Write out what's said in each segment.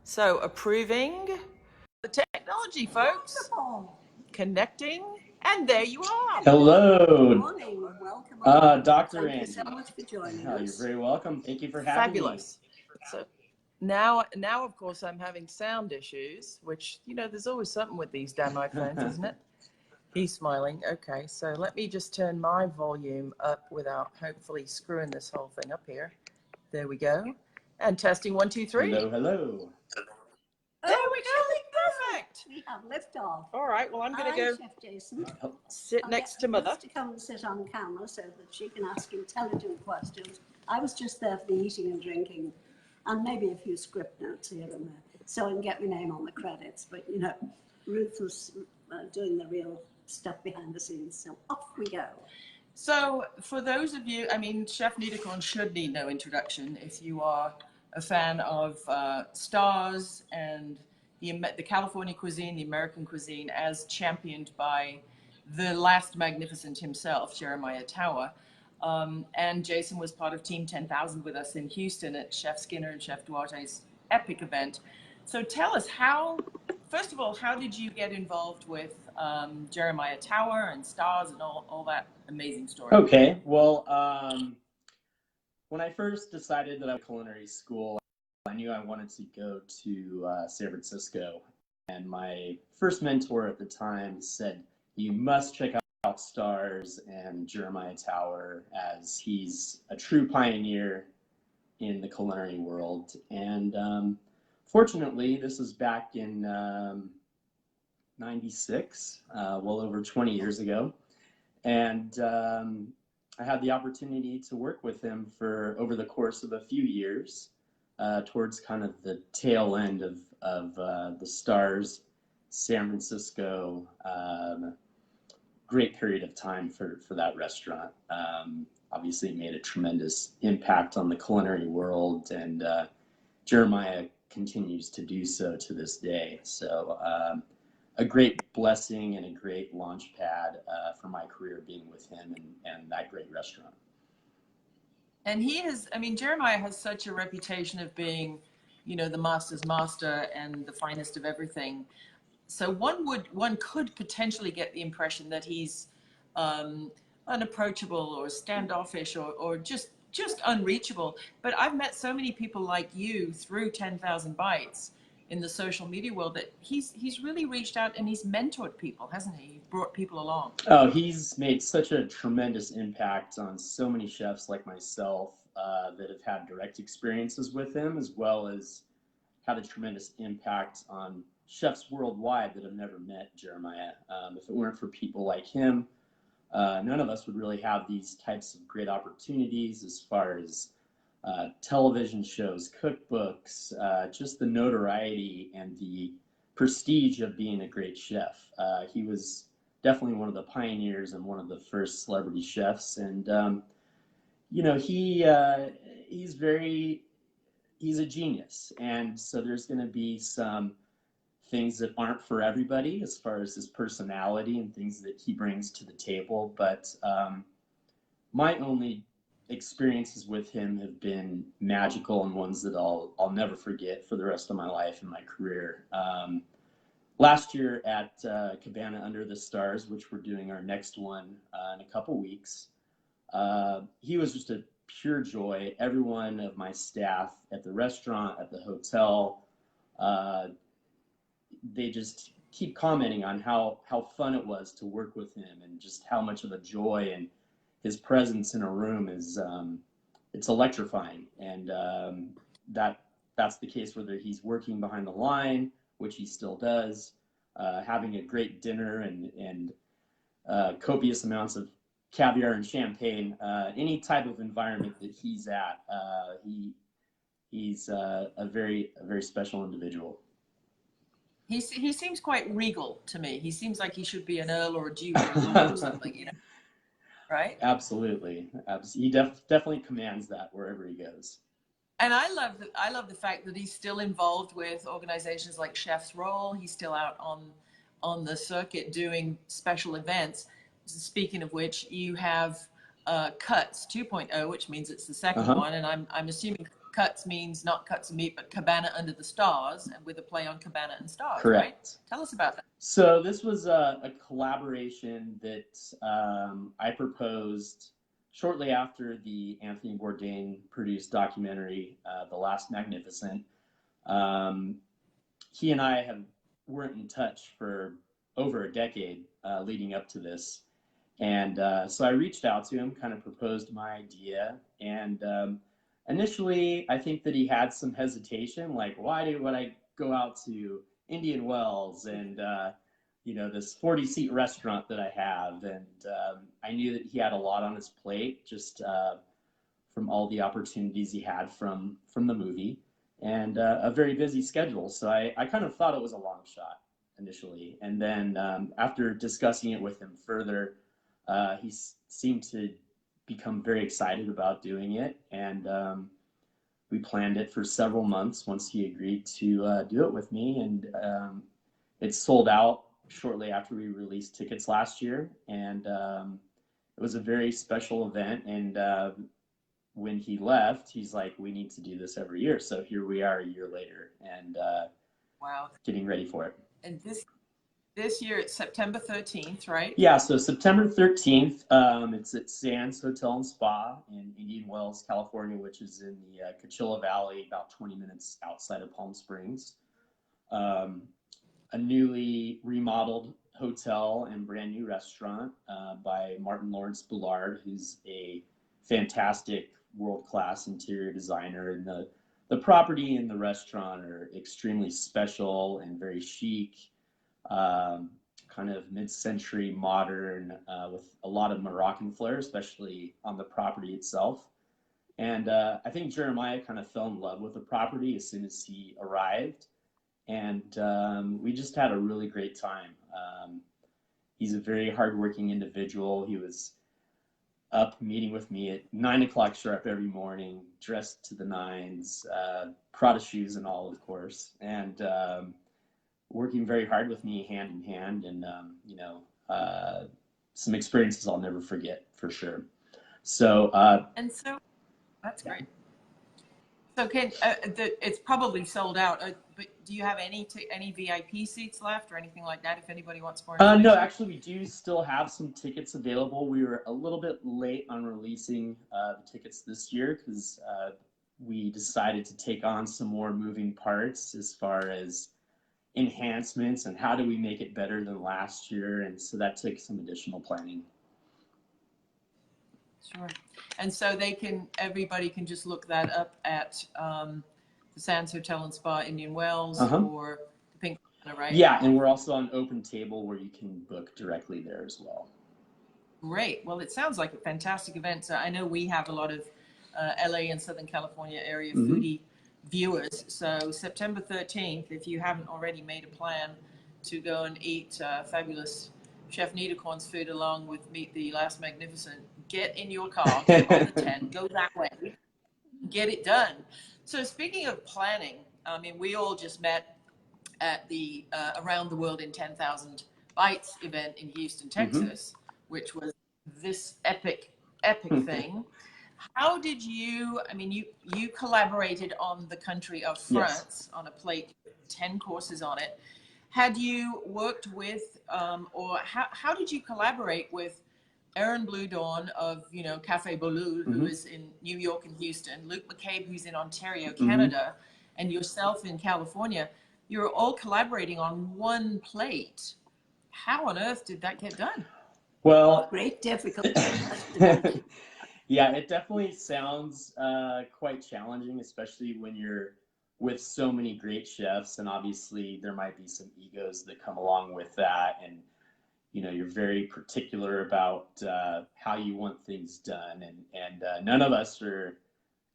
So approving the technology, folks. Wonderful. Connecting, and there you are. Hello. Good morning. Welcome. Dr. Thank Angie. you so much for joining You're us. very welcome. Thank you for having Fabulous. So now, of course, I'm having sound issues, which, there's always something with these damn iPhones, isn't it? He's smiling. Okay, so let me just turn my volume up without hopefully screwing this whole thing up here. There we go. And testing 1, 2, 3. Hello, hello. There we go. Perfect. We have liftoff. All right. Well, I'm going to go Chef Jason. sit next to Mother. To come and sit on camera so that she can ask intelligent questions. I was just there for the eating and drinking, and maybe a few script notes here and there, so I can get my name on the credits. But Ruth was doing the real stuff behind the scenes. So off we go. So for those of you, Chef Niederkorn should need no introduction if you are a fan of stars and the California cuisine, the American cuisine, as championed by the last magnificent himself, Jeremiah Tower. And Jason was part of Team 10,000 with us in Houston at Chef Skinner and Chef Duarte's epic event. So tell us first of all, how did you get involved with Jeremiah Tower and stars and all that amazing story? Okay, well, when I first decided that I was culinary school, I knew I wanted to go to San Francisco. And my first mentor at the time said, you must check out Stars and Jeremiah Tower, as he's a true pioneer in the culinary world. And fortunately, this was back in 96, well over 20 years ago. And I had the opportunity to work with him for over the course of a few years, towards kind of the tail end of the Stars San Francisco great period of time for that restaurant. Obviously made a tremendous impact on the culinary world, and Jeremiah continues to do so to this day. So a great blessing and a great launch pad for my career, being with him and that great restaurant. And Jeremiah has such a reputation of being, the master's master and the finest of everything. So one could potentially get the impression that he's unapproachable or standoffish or just unreachable. But I've met so many people like you through 10,000 Bites in the social media world that he's really reached out and he's mentored people, hasn't he? He's brought people along. Oh, he's made such a tremendous impact on so many chefs like myself that have had direct experiences with him, as well as had a tremendous impact on chefs worldwide that have never met Jeremiah. If it weren't for people like him, none of us would really have these types of great opportunities as far as television shows, cookbooks, just the notoriety and the prestige of being a great chef. He was definitely one of the pioneers and one of the first celebrity chefs. And, he's a genius. And so there's going to be some things that aren't for everybody as far as his personality and things that he brings to the table. But my only experiences with him have been magical and ones that I'll never forget for the rest of my life and my career. Last year at Cabana Under the Stars, which we're doing our next one in a couple weeks, he was just a pure joy. Every one of my staff at the restaurant, at the hotel, they just keep commenting on how fun it was to work with him, and just how much of a joy, and his presence in a room is it's electrifying. And that's the case whether he's working behind the line, which he still does, having a great dinner and copious amounts of caviar and champagne, any type of environment that he's at, he's a very special individual. He seems quite regal to me. He seems like he should be an earl or a duke or something, right? Absolutely. He definitely commands that wherever he goes. And I love the fact that he's still involved with organizations like Chef's Roll. He's still out on the circuit doing special events. Speaking of which, you have Cuts 2.0, which means it's the second one, and I'm assuming cuts means not cuts of meat, but cabana under the stars, and with a play on cabana and stars, Correct. right? Tell us about that. So this was a collaboration that I proposed shortly after the Anthony Bourdain produced documentary, The Last Magnificent. He and I weren't in touch for over a decade leading up to this. And so I reached out to him, kind of proposed my idea. And initially, I think that he had some hesitation, like, why would I go out to Indian Wells and, this 40-seat restaurant that I have? And I knew that he had a lot on his plate just from all the opportunities he had from the movie, and a very busy schedule. So I kind of thought it was a long shot initially. And then after discussing it with him further, he seemed to become very excited about doing it. And we planned it for several months once he agreed to do it with me. And it sold out shortly after we released tickets last year. And it was a very special event. And when he left, he's like, we need to do this every year. So here we are a year later, and Wow. getting ready for it. And this year it's September 13th, right? Yeah, so September 13th, it's at Sands Hotel and Spa in Indian Wells, California, which is in the Coachella Valley, about 20 minutes outside of Palm Springs. A newly remodeled hotel and brand new restaurant by Martin Lawrence Bullard, who's a fantastic world-class interior designer. And the property and the restaurant are extremely special and very chic. Kind of mid-century modern with a lot of Moroccan flair, especially on the property itself. And I think Jeremiah kind of fell in love with the property as soon as he arrived. And we just had a really great time. He's a very hardworking individual. He was up meeting with me at 9 o'clock sharp every morning, dressed to the nines, Prada shoes and all, of course. And working very hard with me hand in hand, and some experiences I'll never forget for sure. So so that's great. So it's probably sold out, but do you have any VIP seats left or anything like that if anybody wants more information? No, actually we do still have some tickets available. We were a little bit late on releasing the tickets this year because we decided to take on some more moving parts as far as enhancements and how do we make it better than last year, and so that took some additional planning. Sure. And so everybody can just look that up at the Sands Hotel and Spa Indian Wells or the Pink Banana, right? Yeah, and we're also on Open Table where you can book directly there as well. Great. Well, it sounds like a fantastic event. So I know we have a lot of LA and Southern California area foodie viewers. So September 13th, if you haven't already made a plan to go and eat fabulous Chef Niederkorn's food along with Meet the Last Magnificent, get in your car, get on the 10, go that way, get it done. So speaking of planning, I mean, we all just met at the Around the World in 10,000 Bites event in Houston, Texas, which was this epic thing. How did you, I mean, you collaborated on the country of France on a plate, 10 courses on it. Had you worked with, or how did you collaborate with Aaron Blue Dawn of, Café Boulou, who is in New York and Houston, Luke McCabe, who's in Ontario, Canada, and yourself in California? You're all collaborating on one plate. How on earth did that get done? Well, Great difficulty. yeah, it definitely sounds quite challenging, especially when you're with so many great chefs, and obviously there might be some egos that come along with that, and you're very particular about how you want things done, and none of us are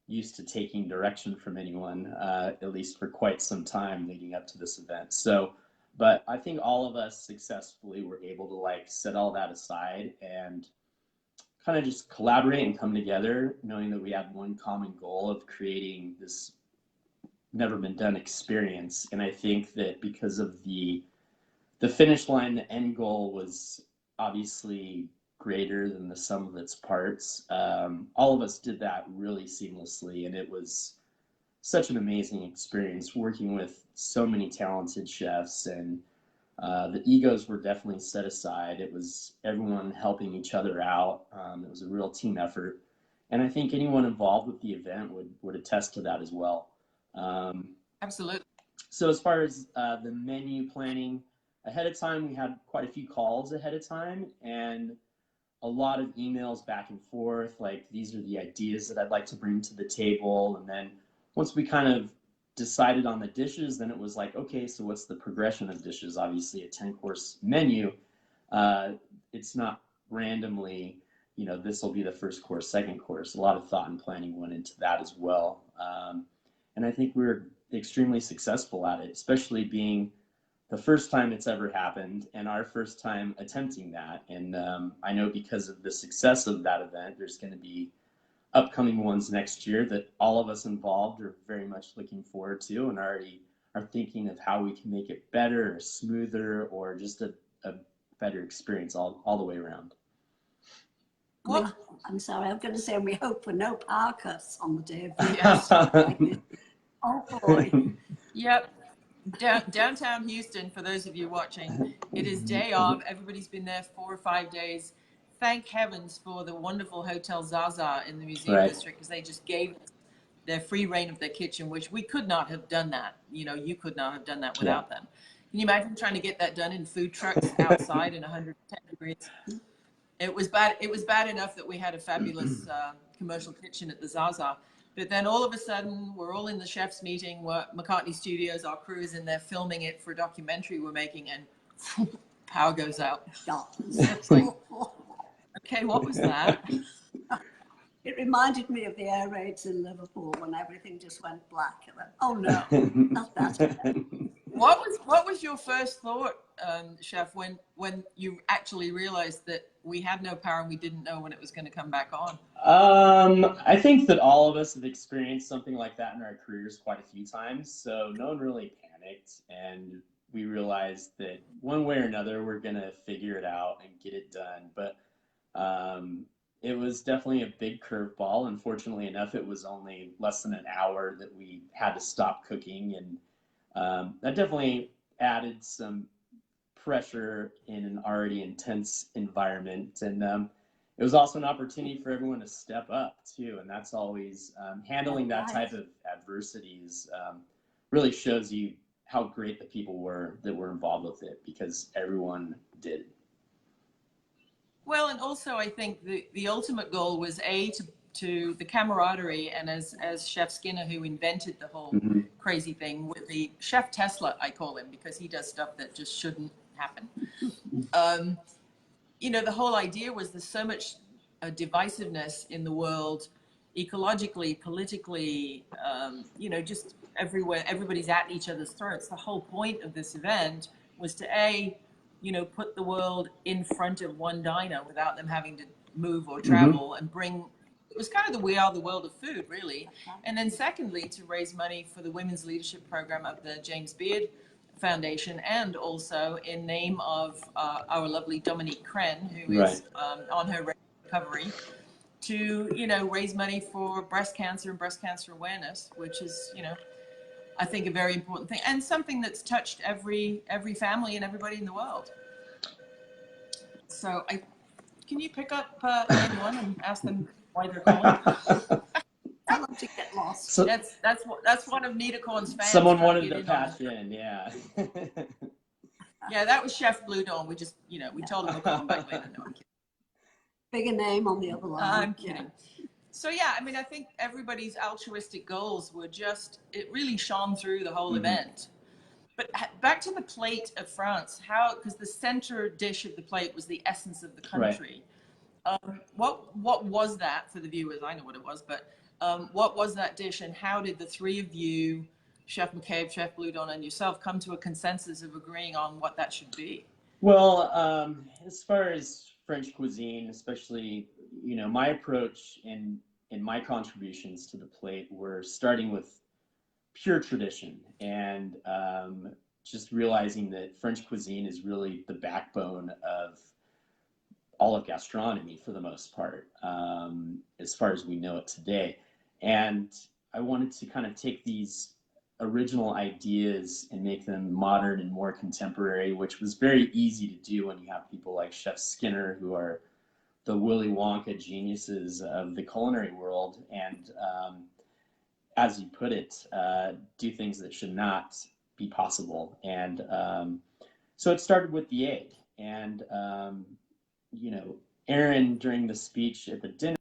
used to taking direction from anyone, at least for quite some time leading up to this event. So, but I think all of us successfully were able to set all that aside and kind of just collaborate and come together, knowing that we had one common goal of creating this never been done experience. And I think that because of the finish line, the end goal was obviously greater than the sum of its parts. All of us did that really seamlessly, and it was such an amazing experience working with so many talented chefs, and the egos were definitely set aside. It was everyone helping each other out. It was a real team effort. And I think anyone involved with the event would attest to that as well. Absolutely. So as far as the menu planning, ahead of time, we had quite a few calls ahead of time and a lot of emails back and forth, like these are the ideas that I'd like to bring to the table. And then once we kind of decided on the dishes, then it was like, okay, so what's the progression of dishes? Obviously a 10-course menu, it's not randomly, you know, this will be the first course, second course. A lot of thought and planning went into that as well. And I think we were extremely successful at it, especially being the first time it's ever happened and our first time attempting that. And I know because of the success of that event, there's going to be upcoming ones next year that all of us involved are very much looking forward to and already are thinking of how we can make it better or smoother or just a better experience all the way around. What? I'm sorry, I'm going to say we hope for no power cuts on the day of the Yes. Oh boy. Yep. Downtown Houston, for those of you watching, it is day of. Everybody's been there 4 or 5 days. Thank heavens for the wonderful Hotel Zaza in the Museum District, because they just gave us their free reign of their kitchen, which we could not have done that. You know, you could not have done that without them. Can you imagine trying to get that done in food trucks outside in 110 degrees? It was bad. It was bad enough that we had a fabulous commercial kitchen at the Zaza. But then all of a sudden, we're all in the chef's meeting, McCartney Studios, our crew is in there filming it for a documentary we're making, and power goes out. It's like, okay, what was that? It reminded me of the air raids in Liverpool when everything just went black. I went, oh no, not that. What was your first thought, Chef, when you actually realized that we had no power and we didn't know when it was going to come back on? I think that all of us have experienced something like that in our careers quite a few times, so no one really panicked, and we realized that one way or another we're going to figure it out and get it done. But it was definitely a big curveball. Unfortunately enough, it was only less than an hour that we had to stop cooking, and that definitely added some pressure in an already intense environment. And it was also an opportunity for everyone to step up too, and that's always handling that type of adversities really shows you how great the people were that were involved with it, because everyone did. Well, and also I think the ultimate goal was to the camaraderie, and as Chef Skinner, who invented the whole crazy thing with the Chef Tesla, I call him, because he does stuff that just shouldn't happen. You know, the whole idea was there's so much divisiveness in the world, ecologically, politically, you know, just everywhere. Everybody's at each other's throats. The whole point of this event was to you know, put the world in front of one diner without them having to move or travel, and bring, it was kind of the We Are the World of Food, really. And then secondly, to raise money for the Women's Leadership Program of the James Beard Foundation, and also in name of our lovely Dominique Crenn, who is on her recovery, to, you know, raise money for breast cancer and breast cancer awareness, which is, you know, I think a very important thing, and something that's touched every family and everybody in the world. So can you pick up anyone and ask them why they're calling? Tell them to get lost. So, that's one of Niederkorn's fans. Someone wanted to patch in, yeah. Yeah, that was Chef Blue Dawn. We just, you know, we told him we'll call him back later. No, I'm kidding. Bigger name on the other line. I'm kidding. So yeah, I mean, I think everybody's altruistic goals were just, it really shone through the whole event. But back to the plate of France, because the center dish of the plate was the essence of the country. What was that for the viewers? I know what it was, but what was that dish, and how did the three of you, Chef McCabe, Chef Blue Dawn, and yourself, come to a consensus of agreeing on what that should be? Well, as far as French cuisine, especially, you know, my approach in my contributions to the plate were starting with pure tradition, and just realizing that French cuisine is really the backbone of all of gastronomy for the most part, as far as we know it today. And I wanted to kind of take these original ideas and make them modern and more contemporary, which was very easy to do when you have people like Chef Skinner, who are the Willy Wonka geniuses of the culinary world, and as you put it, do things that should not be possible. And so it started with the egg. And, you know, Aaron, during the speech at the dinner,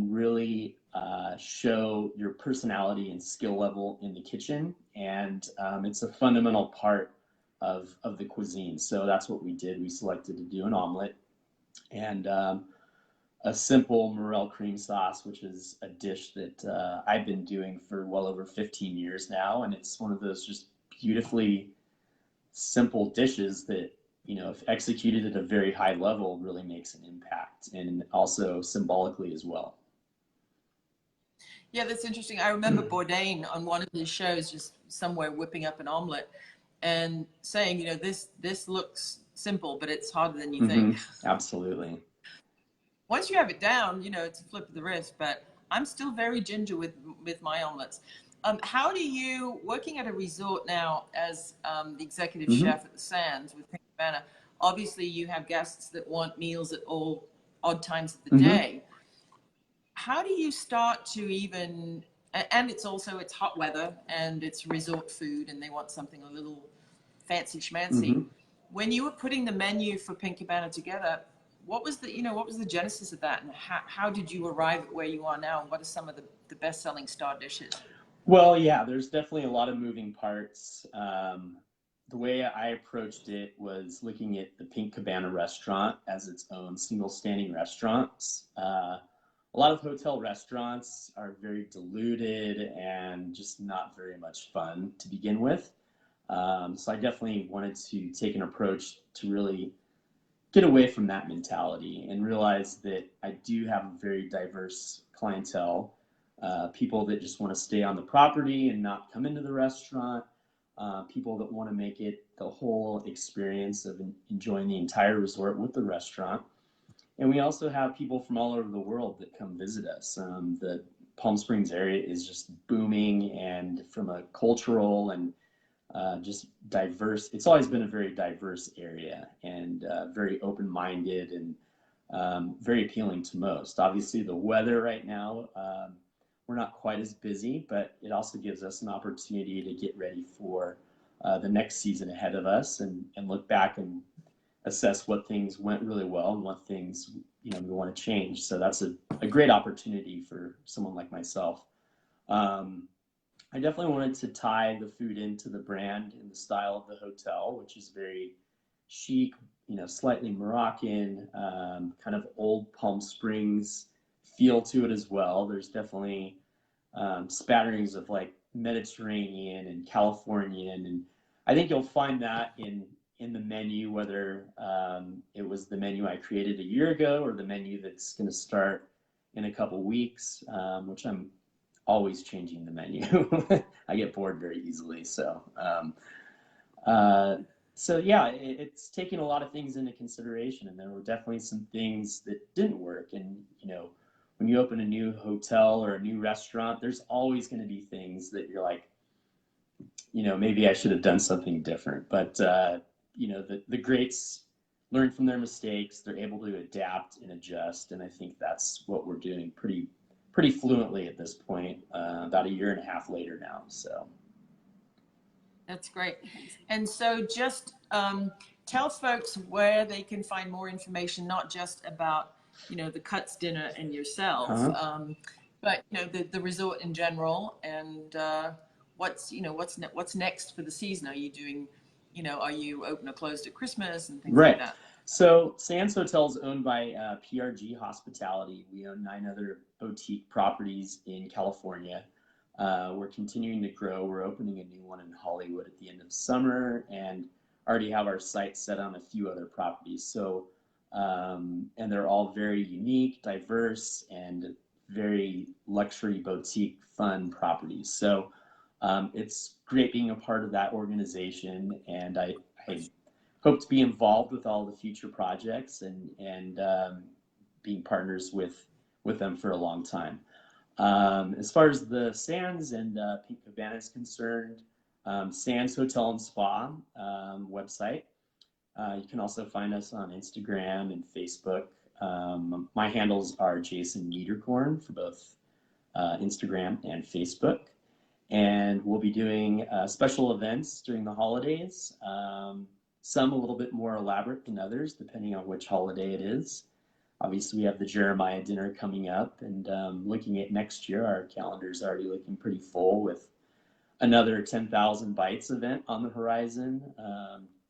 really show your personality and skill level in the kitchen. And it's a fundamental part of the cuisine. So that's what we did. We selected to do an omelet and a simple morel cream sauce, which is a dish that I've been doing for well over 15 years now. And it's one of those just beautifully simple dishes that, you know, if executed at a very high level, really makes an impact, and also symbolically as well. Yeah, that's interesting. I remember Bourdain on one of his shows just somewhere whipping up an omelet and saying, you know, this looks simple, but it's harder than you think. Absolutely. Once you have it down, you know, it's a flip of the wrist, but I'm still very ginger with my omelets. How do you, working at a resort now as the executive chef at the Sands with Pink Cabana, obviously you have guests that want meals at all odd times of the day. How do you start to even, and it's also, it's hot weather and it's resort food and they want something a little fancy schmancy. When you were putting the menu for Pink Cabana together, what was the, you know, what was the genesis of that, and how did you arrive at where you are now, and what are some of the best-selling star dishes? Well, yeah, there's definitely a lot of moving parts. The way I approached it was looking at the Pink Cabana restaurant as its own single standing restaurant. A lot of hotel restaurants are very diluted and just not very much fun to begin with. So I definitely wanted to take an approach to really get away from that mentality and realize that I do have a very diverse clientele. People that just want to stay on the property and not come into the restaurant, people that want to make it the whole experience of enjoying the entire resort with the restaurant. And we also have people from all over the world that come visit us. The Palm Springs area is just booming, and from a cultural and just diverse, it's always been a very diverse area, and very open-minded, and very appealing to most. Obviously the weather right now, we're not quite as busy, but it also gives us an opportunity to get ready for the next season ahead of us, and look back and assess what things went really well and what things, you know, we want to change. So that's a great opportunity for someone like myself. I definitely wanted to tie the food into the brand and the style of the hotel, which is very chic, you know, slightly Moroccan, kind of old Palm Springs feel to it as well. There's definitely spatterings of like Mediterranean and Californian, and I think you'll find that in the menu, whether it was the menu I created a year ago or the menu that's going to start in a couple weeks, which I'm always changing the menu. I get bored very easily. So yeah, it's taking a lot of things into consideration, and there were definitely some things that didn't work. And, you know, when you open a new hotel or a new restaurant, there's always going to be things that you're like, you know, maybe I should have done something different. But you know, the greats learn from their mistakes. They're able to adapt and adjust, and I think that's what we're doing pretty fluently at this point, about a year and a half later now. So That's great. And so just tell folks where they can find more information, not just about, you know, the Cuts dinner and yourself, but, you know, the resort in general, and what's, you know, what's next for the season. Are you doing, you know, are you open or closed at Christmas and things like that? So Sands Hotel is owned by PRG Hospitality. We own 9 other boutique properties in California. We're continuing to grow. We're opening a new one in Hollywood at the end of summer, and already have our sights set on a few other properties. So, and they're all very unique, diverse, and very luxury boutique fun properties. So it's great being a part of that organization, and I hope to be involved with all the future projects and being partners with them for a long time. As far as the Sands and Pink Cabana is concerned, Sands Hotel and Spa website. You can also find us on Instagram and Facebook. My handles are Jason Niederkorn for both Instagram and Facebook. And we'll be doing special events during the holidays, some a little bit more elaborate than others, depending on which holiday it is. Obviously, we have the Jeremiah dinner coming up, and looking at next year, our calendar is already looking pretty full with another 10,000 Bites event on the horizon,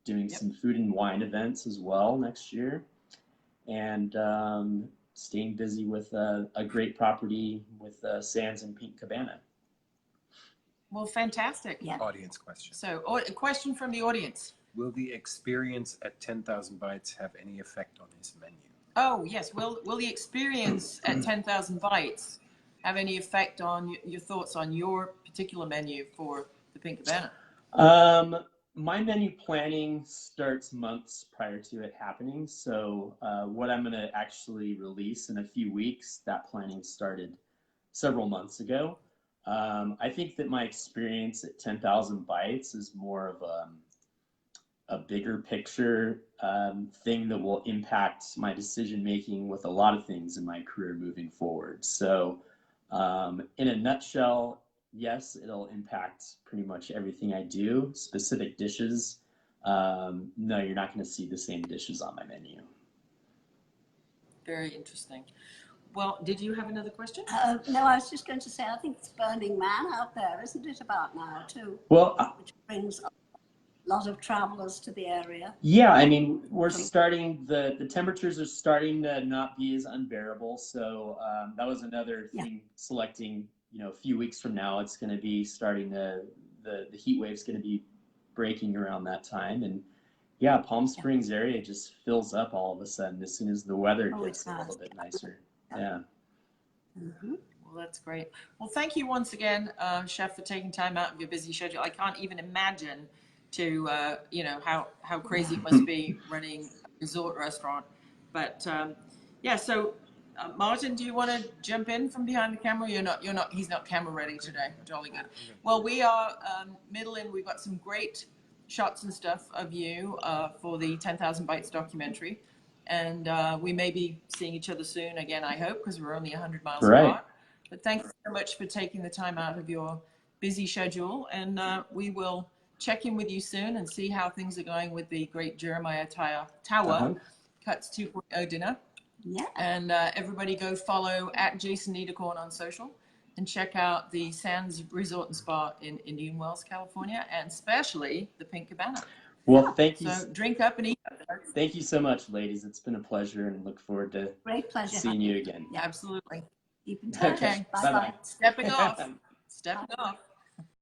doing some food and wine events as well next year, and staying busy with a great property with Sands and Pink Cabana. Well, fantastic. Yeah. Audience question. So, a question from the audience. Will the experience at 10,000 Bites have any effect on his menu? Oh, yes. Will the experience at 10,000 Bites have any effect on your thoughts on your particular menu for the Pink Cabana? My menu planning starts months prior to it happening. So what I'm going to actually release in a few weeks, that planning started several months ago. I think that my experience at 10,000 Bites is more of a bigger picture thing that will impact my decision making with a lot of things in my career moving forward. So in a nutshell, yes, it'll impact pretty much everything I do. Specific dishes, no, you're not going to see the same dishes on my menu. Very interesting. Well, did you have another question? No, I was just going to say, I think it's Burning Man out there, isn't it, about now too? Well, Which brings a lot of travelers to the area. yeah, I mean, we're starting, the temperatures are starting to not be as unbearable. So that was another thing, selecting, you know, a few weeks from now, it's going to be starting the heat wave's going to be breaking around that time. And yeah, Palm Springs area just fills up all of a sudden as soon as the weather gets a little bit nicer. Yeah. Mm-hmm. Well, that's great. Well, thank you once again, Chef, for taking time out of your busy schedule. I can't even imagine to, you know, how crazy it must be running a resort restaurant. But yeah, so Martin, do you want to jump in from behind the camera? He's not camera ready today. Jolly good. Well, we are middling. We've got some great shots and stuff of you for the 10,000 Bites documentary. And we may be seeing each other soon again, I hope, because we're only 100 miles apart. But thank you so much for taking the time out of your busy schedule. And we will check in with you soon and see how things are going with the great Jeremiah Tower Cuts 2.0 dinner. Yeah. And everybody go follow at Jason Niederkorn on social and check out the Sands Resort and Spa in Indian Wells, California, and especially the Pink Cabana. Well, thank you. So drink up and eat up. Thank you so much, ladies. It's been a pleasure, and look forward to seeing you again. Absolutely. Keep in touch. Okay. Bye-bye. Stepping off. Stepping off.